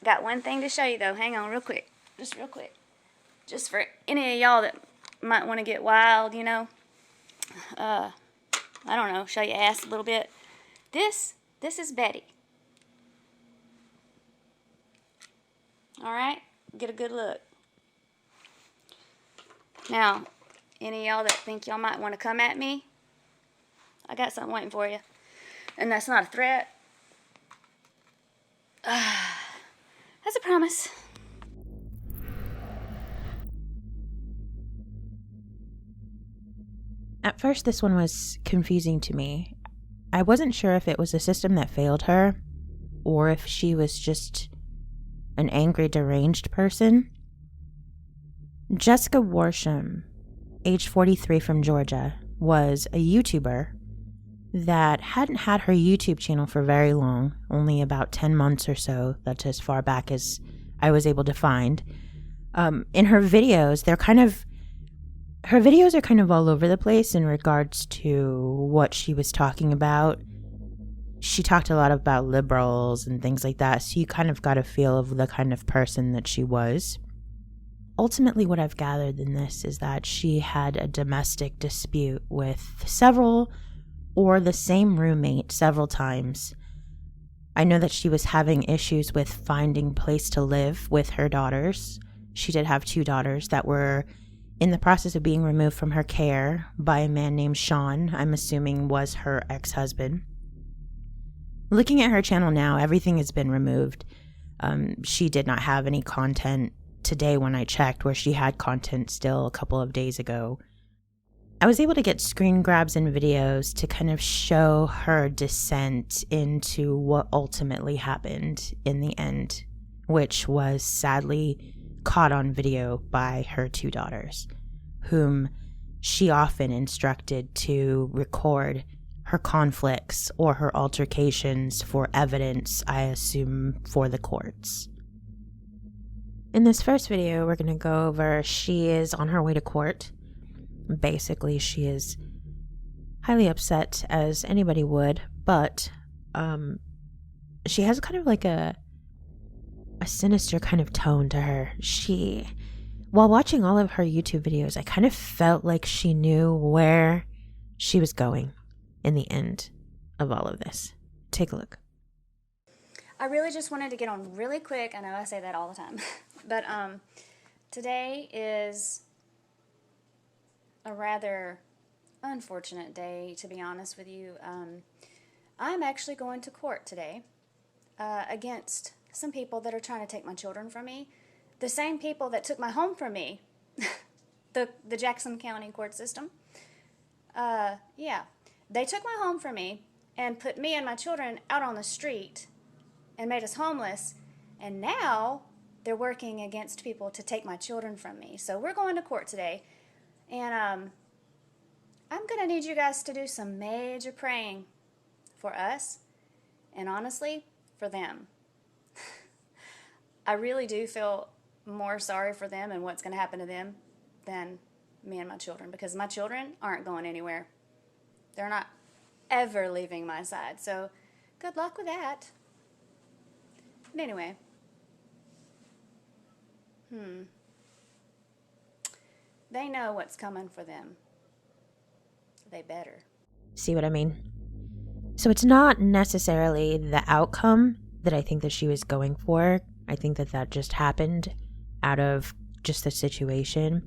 got one thing to show you, though. Hang on real quick. Just real quick. Just for any of y'all that might want to get wild, you know. I don't know, show your ass a little bit. This is Betty. Alright? Get a good look. Now, any of y'all that think y'all might want to come at me, I got something waiting for you. And that's not a threat. That's a promise. At first, this one was confusing to me. I wasn't sure if it was the system that failed her, or if she was just an angry, deranged person. Jessica Worsham, age 43 from Georgia, was a YouTuber that hadn't had her YouTube channel for very long, only about 10 months or so. That's as far back as I was able to find. In her videos, her videos are kind of all over the place in regards to what she was talking about. She talked a lot about liberals and things like that, so you kind of got a feel of the kind of person that she was. Ultimately, what I've gathered in this is that she had a domestic dispute with several or the same roommate several times. I know that she was having issues with finding place to live with her daughters. She did have 2 daughters that were in the process of being removed from her care by a man named Sean, I'm assuming was her ex-husband. Looking at her channel now, everything has been removed. She did not have any content today when I checked, where she had content still a couple of days ago. I was able to get screen grabs and videos to kind of show her descent into what ultimately happened in the end, which was sadly caught on video by her 2 daughters, whom she often instructed to record her conflicts or her altercations for evidence, I assume, for the courts. In this first video, we're going to go over she is on her way to court. Basically, she is highly upset, as anybody would, but she has kind of like a sinister kind of tone to her. While watching all of her YouTube videos, I kind of felt like she knew where she was going in the end of all of this. Take a look. I really just wanted to get on really quick. I know I say that all the time. But today is a rather unfortunate day, to be honest with you. I'm actually going to court today against some people that are trying to take my children from me. The same people that took my home from me. the Jackson County court system. Yeah. They took my home from me and put me and my children out on the street and made us homeless. And now they're working against people to take my children from me. So we're going to court today. And I'm going to need you guys to do some major praying for us. And honestly, for them. I really do feel more sorry for them and what's going to happen to them than me and my children, because my children aren't going anywhere. They're not ever leaving my side. So good luck with that. But anyway. They know what's coming for them. They better. See what I mean? So it's not necessarily the outcome that I think that she was going for. I think that just happened out of just the situation.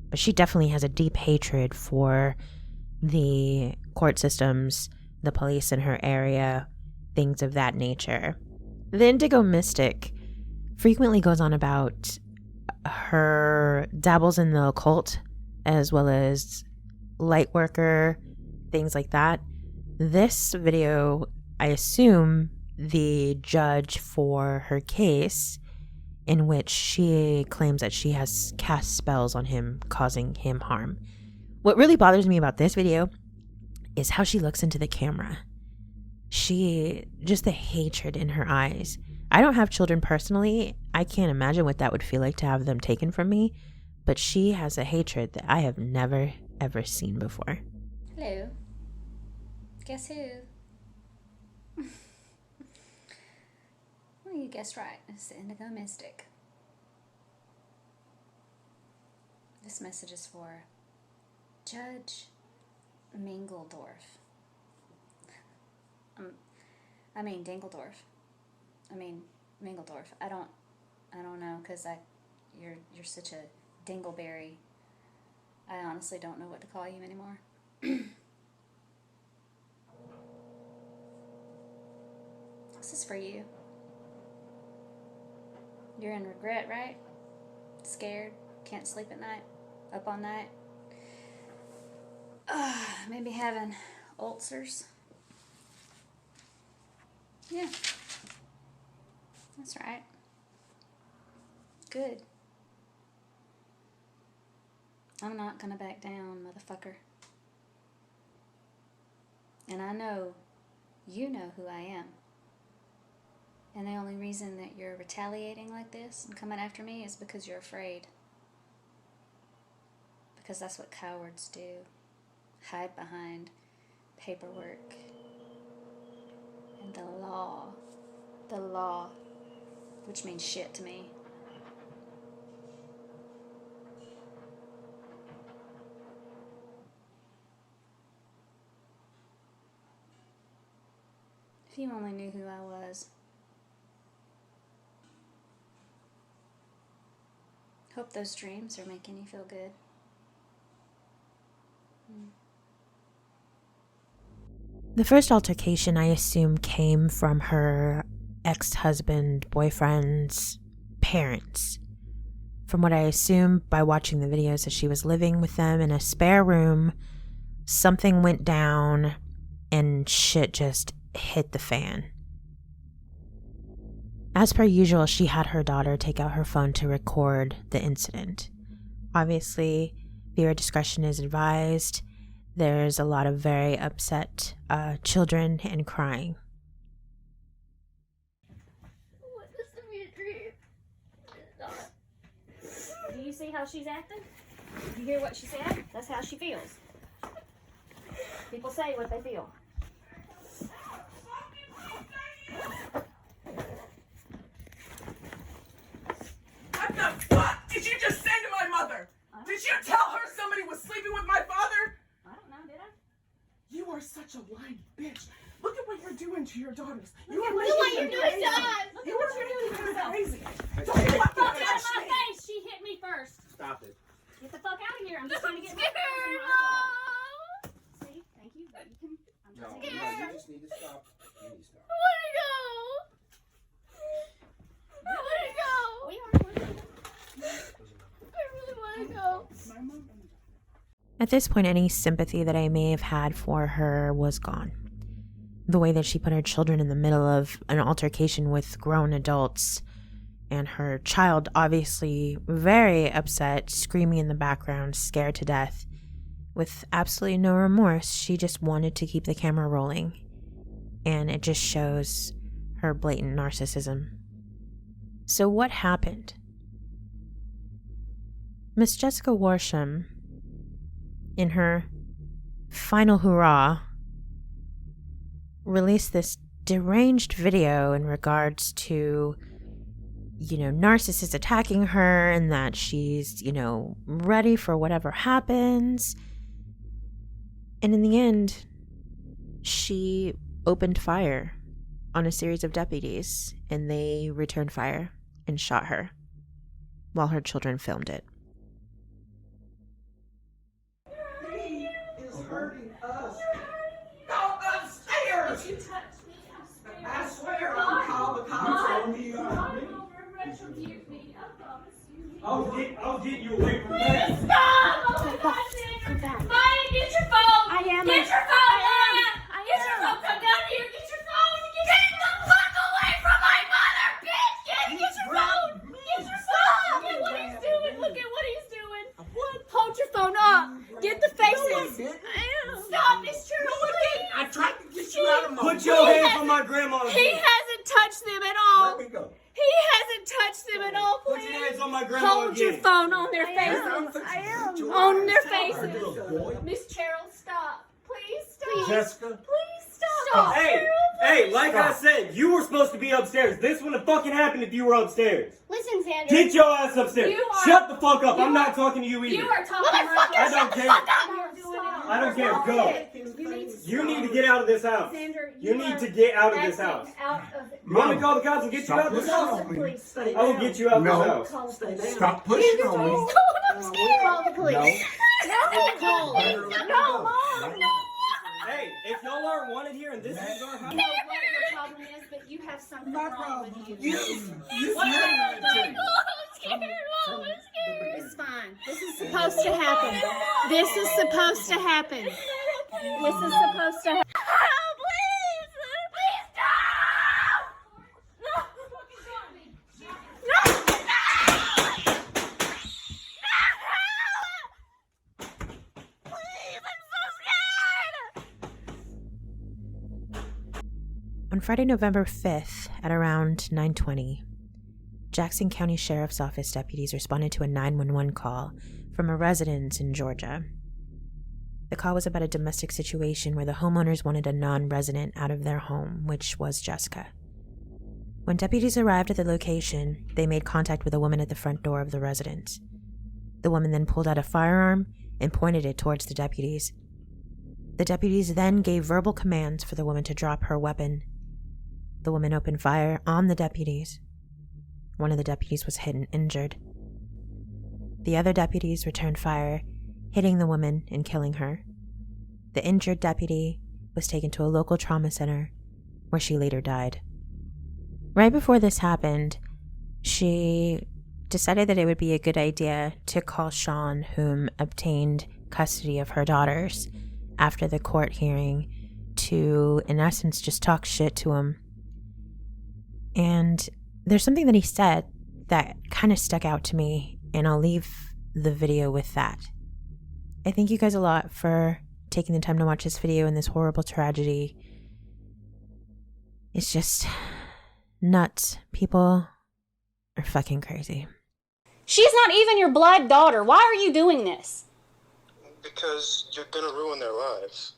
But she definitely has a deep hatred for the court systems, the police in her area, things of that nature. The Indigo Mystic frequently goes on about her dabbles in the occult, as well as light worker, things like that. This video, I assume the judge for her case, in which she claims that she has cast spells on him, causing him harm. What really bothers me about this video is how she looks into the camera. Just the hatred in her eyes. I don't have children personally. I can't imagine what that would feel like to have them taken from me. But she has a hatred that I have never, ever seen before. Hello. Guess who? Oh, You guessed right. It's the Indigo Mystic. This message is for Judge Mingledorf. I mean Dingledorf. I mean Mingledorf. I don't know, because you're such a dingleberry. I honestly don't know what to call you anymore. This is for you. You're in regret, right? Scared, can't sleep at night, up all night. Maybe having ulcers. Yeah. That's right. Good. I'm not gonna back down, motherfucker. And I know you know who I am. And the only reason that you're retaliating like this and coming after me is because you're afraid. Because that's what cowards do. Hide behind paperwork and the law. The law, which means shit to me. If you only knew who I was. Hope those dreams are making you feel good. The first altercation, I assume, came from her ex-husband, boyfriend's parents. From what I assume by watching the videos, as she was living with them in a spare room, something went down and shit just hit the fan. As per usual, she had her daughter take out her phone to record the incident. Obviously, viewer discretion is advised. There's a lot of very upset children and crying. What is to be a dream? Do you see how she's acting? You hear what she said? That's how she feels. People say what they feel. What the fuck did you just say to my mother? Did you tell her somebody was sleeping with my father? I don't know, did I? You are such a lying bitch. Look at what you're doing to your daughters. You Look are at what making you're them doing to crazy. us. Look at You what are you're doing to making them yourself. crazy. Get Don't you the want fuck to out of touch my me? face! She hit me first. Stop it. Get the fuck out of here! I'm just trying to get my See, thank you, but you can. I'm No, just no, scared. you just need to stop. You need to stop. We are. At this point, any sympathy that I may have had for her was gone. The way that she put her children in the middle of an altercation with grown adults, and her child obviously very upset, screaming in the background, scared to death, with absolutely no remorse. She just wanted to keep the camera rolling, and it just shows her blatant narcissism. So what happened? Miss Jessica Worsham, in her final hurrah, released this deranged video in regards to, narcissists attacking her and that she's, ready for whatever happens. And in the end, she opened fire on a series of deputies, and they returned fire and shot her while her children filmed it. He is hurting us. Go upstairs. You touched me. I'm scared. I swear I'll call the cops on you. God will retribute me. I promise you. I was getting you away from that. Please stop! Oh my God, Maya, get your phone! I am. Get your phone, Maya! Get your phone! Come down here! Get your phone! Get the fuck away from my mother, bitch! Get your phone! Get your phone! Look at what he's doing! Look at what he's doing! What? Hold your phone up! Get the faces! No, I didn't. Stop, Miss Cheryl! No, I didn't. I tried to get you out of my Put your hands on my grandma's He head. hasn't touched them at all! Let me go. He hasn't touched them at all, Put your please! hands on my grandma's Hold your head. phone on their I'm faces! fixing to On their Stop her, faces. little boy. Miss Cheryl, stop! Please stop! Jessica, Please stop! Stop. Hey, like I said, you were supposed to be upstairs. This wouldn't have fucking happened if you were upstairs. Listen, Sandra. Get your ass upstairs. Shut the fuck up. I'm not talking to you either. You are talking I don't care. I don't care. Go. You need to get out of this house. You need to get out of this house. You want me to call the cops and get you out of this house? I will get you out of this house. Stop pushing on me. Call the police. No, Mom. Hey, if y'all aren't wanted here and this is our house. I know what your problem is, but you have something wrong with you. It's fine. This is supposed to happen. This is supposed to happen. This is supposed to happen. On Friday, November 5th, at around 9:20, Jackson County Sheriff's Office deputies responded to a 911 call from a residence in Georgia. The call was about a domestic situation where the homeowners wanted a non-resident out of their home, which was Jessica. When deputies arrived at the location, they made contact with a woman at the front door of the residence. The woman then pulled out a firearm and pointed it towards the deputies. The deputies then gave verbal commands for the woman to drop her weapon. The woman opened fire on the deputies. One of the deputies was hit and injured. The other deputies returned fire, hitting the woman and killing her. The injured deputy was taken to a local trauma center, where she later died. Right before this happened, she decided that it would be a good idea to call Sean, whom obtained custody of her daughters after the court hearing, to, in essence, just talk shit to him. And there's something that he said that kind of stuck out to me, and I'll leave the video with that. I thank you guys a lot for taking the time to watch this video and this horrible tragedy. It's just nuts. People are fucking crazy. She's not even your blood daughter. Why are you doing this? Because you're gonna ruin their lives.